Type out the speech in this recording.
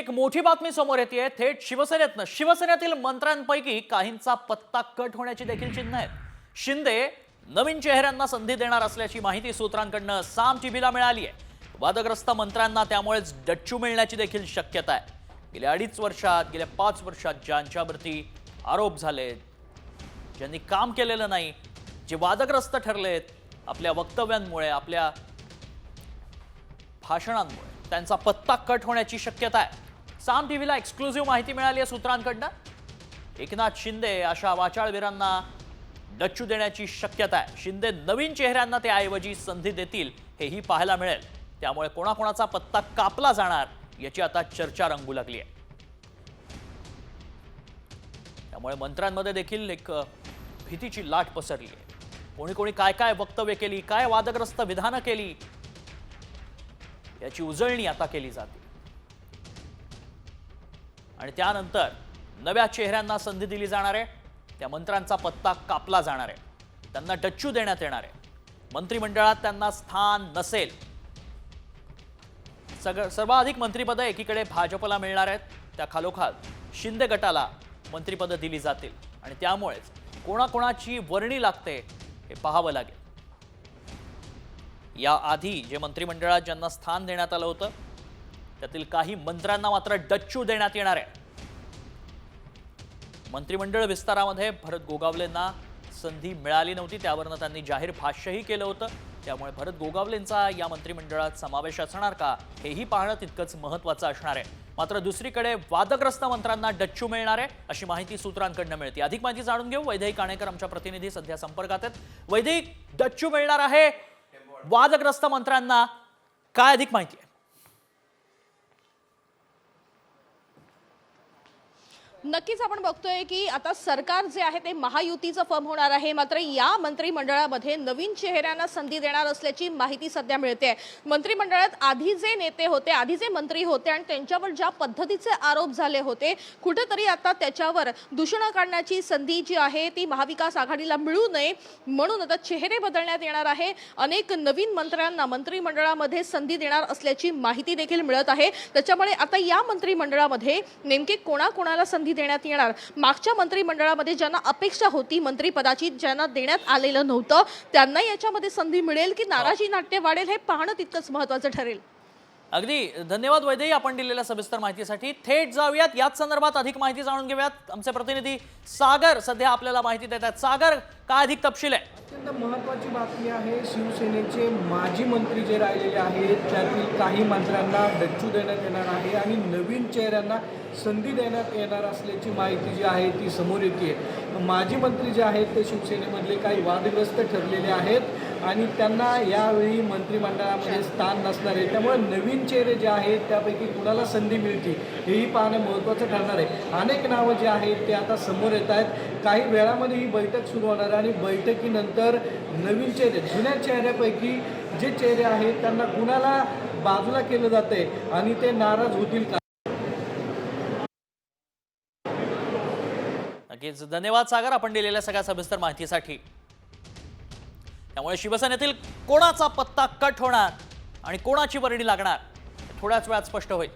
एक मोठी बातमी समोर येते थेट शिवसेनेतील मंत्र्यांपैकी काहींचा पत्ता कट होण्याची देखील चिन्ह आहेत। शिंदे नवीन चेहऱ्यांना संधी देणार असल्याची माहिती सूत्रांकडून साम टीव्हीला मिळाली आहे। वादग्रस्त मंत्र्यांना त्यामुळेच डच्चू मिळण्याची देखील शक्यता आहे। गेल्या 2.5 वर्षात गेल्या 5 वर्षात ज्यांच्यावरती आरोप झालेत, ज्यांनी काम केलेलं नाही, जे वादग्रस्त ठरलेत आपल्या वक्तव्यांमुळे, आपल्या भाषणांमुळे, त्यांचा पत्ता कट होण्याची शक्यता आहे। साम टीव्हीला एक्सक्लुझिव्ह माहिती मिळाली आहे सूत्रांकडून। एकनाथ शिंदे अशा वाचाळवीरांना डच्चू देण्याची शक्यता आहे। शिंदे नवीन चेहऱ्यांना त्याऐवजी संधी देतील हेही पाहायला मिळेल। त्यामुळे कोणाकोणाचा पत्ता कापला जाणार याची आता चर्चा रंगू लागली आहे। त्यामुळे मंत्र्यांमध्ये देखील एक भीतीची लाट पसरली आहे। कोणी कोणी काय काय वक्तव्य केली, काय वादग्रस्त विधानं केली याची उजळणी आता केली जाते। आणि त्यानंतर नव्या चेहऱ्यांना संधी दिली जाणार आहे। त्या मंत्र्यांचा पत्ता कापला जाणार आहे, त्यांना डच्चू देण्यात येणार आहे। मंत्रिमंडळात त्यांना स्थान नसेल। सर्वाधिक मंत्रिपदं एकीकडे भाजपला मिळणार आहेत, त्या खालोखाल शिंदे गटाला मंत्रिपदं दिली जातील आणि त्यामुळेच कोणाकोणाची वर्णी लागते हे पाहावं लागेल। याआधी जे मंत्रिमंडळात ज्यांना स्थान देण्यात आलं होतं त्यातील काही मंत्र्यांना मात्र डच्चू देण्यात येणार आहे। मंत्रिमंडळ विस्तारामध्ये भरत गोगावलेंना संधी मिळाली नव्हती, त्यावरनं त्यांनी जाहीर भाष्यही केलं होतं। त्यामुळे भरत गोगावलेंचा या मंत्रिमंडळात समावेश असणार का हेही पाहणं तितकंच महत्त्वाचं असणार आहे। मात्र दुसरीकडे वादग्रस्त मंत्र्यांना डच्चू मिळणार आहे अशी माहिती सूत्रांकडून मिळते। अधिक माहिती जाणून घेऊ, वैदेही काणेकर आमच्या प्रतिनिधी सध्या संपर्कात आहेत। वैदेही, डच्चू मिळणार आहे वादग्रस्त मंत्र्यांना, काय अधिक माहिती आहे? नक्कीच आपण बघतोय की आता सरकार जे आहे ते महायुतीचं फॉर्म होणार आहे। मात्र या मंत्रिमंडळामध्ये नवीन चेहऱ्यांना संधी देणार असल्याची माहिती सध्या मिळते। मंत्रिमंडळात आधी जे नेते होते, आधी जे मंत्री होते आणि त्यांच्यावर ज्या पद्धतीचे आरोप झाले होते, कुठेतरी आता त्याच्यावर दूषण काढण्याची संधी जी आहे ती महाविकास आघाडीला मिळू नये म्हणून आता चेहरे बदलण्यात येणार आहे। अनेक नवीन मंत्र्यांना मंत्रिमंडळामध्ये संधी देणार असल्याची माहिती देखील मिळत आहे। त्याच्यामुळे आता या मंत्रिमंडळामध्ये नेमके कोणाकोणाला संधी देण्यात येणार, मागच्या मंत्रिमंडळामध्ये ज्यांना अपेक्षा होती मंत्रिपदाची, ज्यांना देण्यात आलेलं नव्हतं, त्यांना याच्यामध्ये संधी मिळेल की नाराजी नाट्य वाढेल हे पाहणं तितकंच महत्त्वाचं ठरेल। अगदी धन्यवाद वैदेही, आपण दिलेल्या सविस्तर माहितीसाठी। थेट जाऊयात याच संदर्भात अधिक माहिती जाणून घेऊयात। आमचे प्रतिनिधी सागर सध्या आपल्याला माहिती देत आहेत। सागर, काय अधिक तपशील आहे? अत्यंत महत्त्वाची बातमी आहे। शिवसेनेचे माजी मंत्री जे राहिलेले आहेत त्यातील काही मंत्र्यांना डच्चू देण्यात येणार आहे आणि नवीन चेहऱ्यांना संधी देण्यात येणार असल्याची माहिती जी आहे ती समोर येते। माजी मंत्री जे आहेत ते शिवसेनेमधले काही वादग्रस्त ठरलेले आहेत आणि त्यांना यावेळी मंत्रिमंडळामध्ये स्थान नसणार आहे। त्यामुळे नवीन चेहरे जे आहेत त्यापैकी कुणाला संधी मिळते हेही पाहणं महत्त्वाचं ठरणार आहे। अनेक नावं जे आहेत ते आता समोर येत आहेत। काही वेळामध्ये ही बैठक सुरू होणार आहे आणि बैठकीनंतर नवीन चेहरे, जुन्या चेहऱ्यापैकी जे चेहरे आहेत त्यांना कुणाला बाजूला केलं जातंय आणि ते नाराज होतील का? नक्कीच धन्यवाद सागर, आपण दिलेल्या सगळ्या सविस्तर माहितीसाठी। त्यामुळे शिवसेनेतील कोणाचा पत्ता कट होणार आणि कोणाची वर्णी लागणार थोड्याच वेळात स्पष्ट होईल।